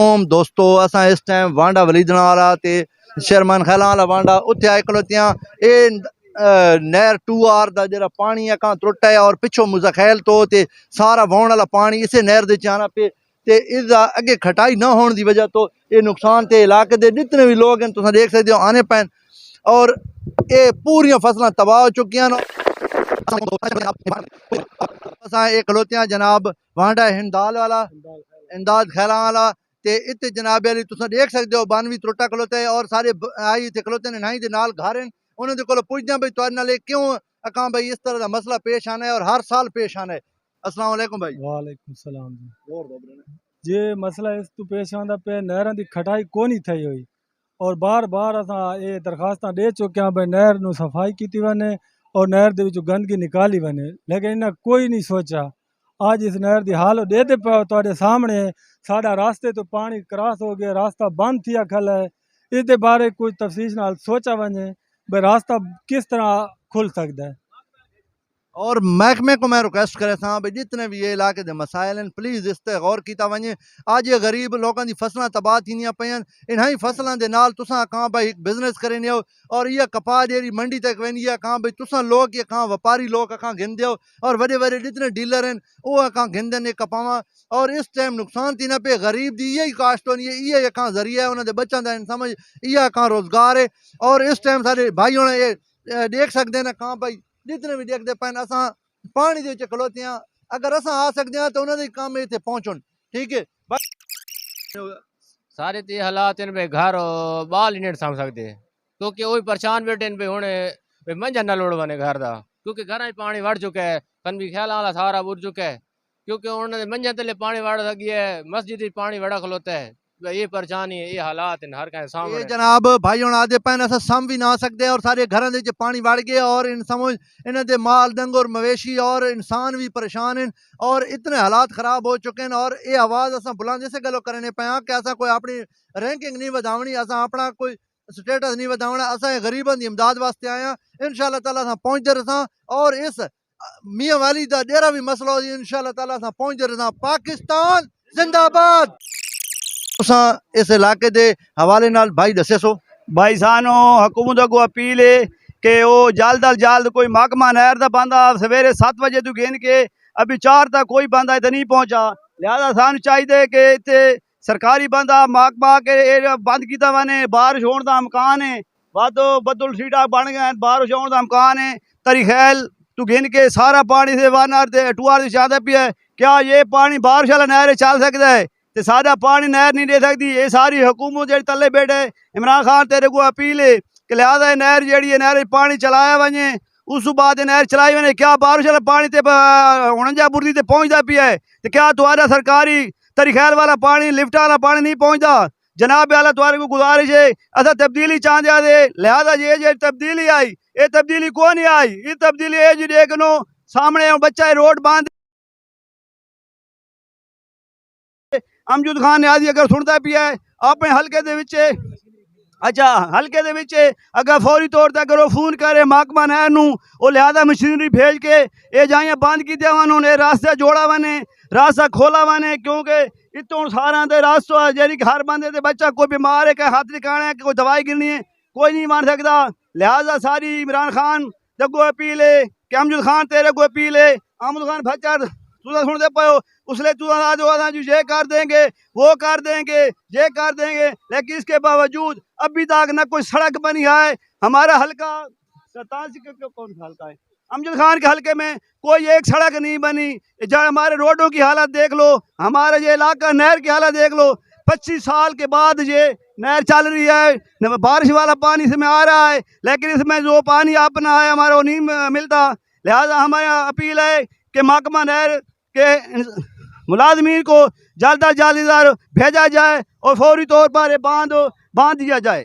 ओम दोस्तों असा इस टाइम वांडा वलीदना वाला ते शरमान खैला वाला वांडा उत्थे आए खलोतियां ए नहर 2R दा जेड़ा पानी है कहां त्रुट्टा है और पिछो मुजाखैल तो ते सारा वाहण वाला पानी इसे नहर दे आना पे ते इसदा अगे खटाई ना होने की वजह तो ये नुकसान ते इलाके दे जितने भी लोग हैं तुम देख सकते हो आने पैन और ये पूरी फसलें तबाह हो चुकी हैं। असा ये खलोतियां जनाब वांडा हिंदाल वाला इमदाद खैरा वाला ते इत्ते जनाब अली तुम देख सकते हो 92 त्रुट्टा खलोते है और सारे आई इत्ते खलोते ने नाई दे नाल घर हैं उन्होंने कोल पुछदे भाई तुहाडे नाल क्यों अकां भाई इस तरह का मसला पेश आना है और हर साल पेश आना है। अस्सलाम वालेकुम भाई। वालेकुम सलाम जी। जे मसला इस तो पेश आंदा पे नहर की खटाई कोनी थई हुई और बार बार असां ये दरखास्त दे चुके हैं भाई नहर नू सफाई की वने और नहर दे विचों गंदगी निकाली वने, लेकिन इन्हें कोई नहीं सोचा। आज इस नहर की हाल देते पे तुहाडे सामने साडा रास्ते तो पानी क्रॉस हो गया, रास्ता बंद थिया खल है। इसके बारे कुछ तफसील नाल सोचा वने भाई रास्ता किस तरह खुल सकता है। और महकमे को मैं रिक्वेस्ट करे था भाई जितने भी ये इलाके के मसाइल हैं प्लीज़ इस पर गौर किया वजे। अज ये गरीब लोगों की फसलें तबाह थी पे इन्हीं फसलों के नाल तुसा कहाँ भाई एक बिजनेस करें हो और यह कपाह जी मंडी तक वेंदी है कहाँ भाई तुसा लोग ये कहाँ व्यापारी लोग कहाँ घिंदे हो और बड़े बड़े जितने डीलर हैं वो कहाँ घिंदे कपावा और इस टाइम नुकसान थी पे गरीब की यही काश्त होनी है ये कहाँ जरिया है उन्होंने बच्चों का समझ यह कहाँ रोजगार है। और इस टाइम सारे भाइयों ने ये देख सकते हैं कहाँ भाई जितने भी देखते पैन असा पानी के खलोते हैं अगर असा आ सकते हैं तो उन्होंने काम इतने पहुंचन ठीक है। सारे ते हालात इन पे घर बाल ही नहीं साम सकते क्योंकि वही परेशान बैठे इन पे हुणे मंझा न लोड़ बने घर दा क्योंकि घर ही पानी वड़ चुका है कन भी ख्याल वाला सारा बुर चुका है क्योंकि उन्होंने मंझा तले पानी वड़ सकी है मस्जिद पानी वड़ा खलोता है ये परेशानी है ये हालात इन हर कहीं सामने। ये जनाब भाई हूँ आदे पैन अस सम भी ना सकते और सारे घर पानी वड़ गए और इन समझ इन्हें माल डंगर मवेशी और इंसान भी परेशान हैं और इतने हालात खराब हो चुके हैं। और ये आवाज़ अस बुलंद इस गलो करने पाया कि असा कोई अपनी रैंकिंग नहीं वधावनी असा अपना कोई स्टेटस नहीं वधावना असा गरीबों की इमदाद वास्ते आया इंशाअल्लाह ताला असा पहुंचते रहा और इस मियाँ वाली का डेरा भी मसला हो इंशाअल्लाह ताला असा पहुंचते रहा। पाकिस्तान जिंदाबाद। इस इलाके के हवाले नाल भाई दसे सो भाई सानो हुकूमत को अपील है कि वो जल्द अज जल्द कोई महकमा नहर का बंदा सवेरे 7 बजे तो गिन के अभी 4 तक कोई बंदा इतने नहीं पहुंचा। लिहाजा सानू चाहिए कि इतने सरकारी बंदा महकमा के बंद किया वने बारिश होने का इम्कान है वादो बदल सीटा बन गए बारिश होने का इम्कान है तरीखैल तू गिन के सारा पानी से 1R 2R ज्यादा पिया है। क्या ये पानी बारिश वाला नहर चल सकता है तो सादा पानी नहर नहीं दे सकती। ये सारी हुकूमत जी तले बैठे इमरान खान तेरे को अपील है कि लिहाजा नहर जी नहर पानी चलाया वजे उस बाद नहर चलाई वने क्या बारिश वाला पानी ते हुणजा बुर्दी ते पहुंचता पिया है तो क्या तुम्हारा सरकारी तरीखैल वाला पानी लिफ्ट वाला पानी नहीं पहुंचता। जनाब आला तुम्हारे को गुजारिश है असा तब्दीली चाहते थे लिहाजा ये तब्दीली आई ये तब्दीली कौन नहीं आई ये तब्दीली है जी देखो सामने बच्चा रोड बांध अमजद खान न्याजी अगर सुनता पिया है अपने हल्के दे विच अच्छा हल्के दे विच अगर फौरी तौर पर अगर वो फोन करे महकमा नहर नूं वो लिहाजा मशीनरी भेज के ये जाइए बंद की वन रास्ता जोड़ा वने रास्ता खोला वने क्योंकि इतों सारा दे रास्ता जी हर बंदे दे बच्चा कोई बीमार है कहीं हाथ निकालना है कोई दवाई गिरनी है कोई नहीं मान सकता। लिहाजा सारी इमरान खान को अपील है कि अमजद खान तेरे को अपील है अमजद खान बच्चा तुझा सुनते पाओ उसले तुझा ये कर देंगे वो कर देंगे ये कर देंगे लेकिन इसके बावजूद अभी तक न कोई सड़क बनी है। हमारा हल्का कौन सा हल्का है अमजद खान के हल्के में कोई एक सड़क नहीं बनी। जब हमारे रोडों की हालत देख लो हमारा ये इलाका नहर की हालत देख लो 25 साल के बाद ये नहर चल रही है बारिश वाला पानी इसमें आ रहा है लेकिन इसमें जो पानी अपना है हमारा वो नहीं मिलता। लिहाजा हमारा अपील है कि महकमा नहर के मुलाजमीन को जल्द अज जल्द भेजा जाए और फौरी तौर पर बांध दिया जाए।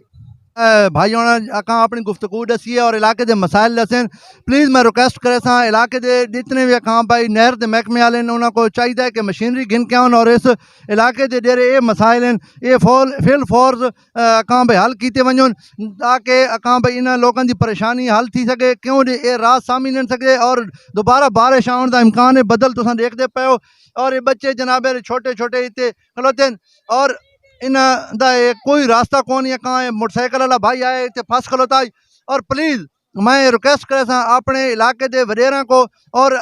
भाइयों अकां अपनी गुफ्तगू दसी है और इलाके के मसाइल दसें प्लीज़ मैं रिक्वेस्ट करे सा इलाके के जितने भी अकां भाई नहर के महकमे वाले उन्होंने को चाहिए कि मशीनरी गिन के आन और इस इलाके के जेरे ये मसाइल हैं ये फिल फोर्स अकां भाई हल किए वजन ताकि अकां भाई इन लोगों की परेशानी हल थी सके क्यों ये रात सामी नहीं सके और दोबारा बारिश आने का इम्कान है बदल तुम देखते पे हो और ये बच्चे जनाब छोटे छोटे इतने खलोते हैं और इन्हां दा कोई रास्ता कौन है कहाँ मोटरसाइकिल वाला भाई आए इतने फस खलोता है। और प्लीज़ मैं रिक्वेस्ट करे अपने इलाके के वडेरा को और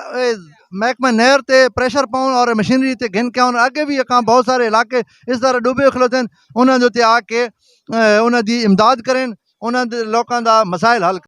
महकमा नहर ते प्रेशर पाउन और मशीनरी ते घिन के आउन। अगे भी कहाँ बहुत सारे इलाके इस तरह डूबे खलोते हैं, उन्होंने आके उन्होंने इमदाद करें, उन्होंने लोगों का मसाइल हल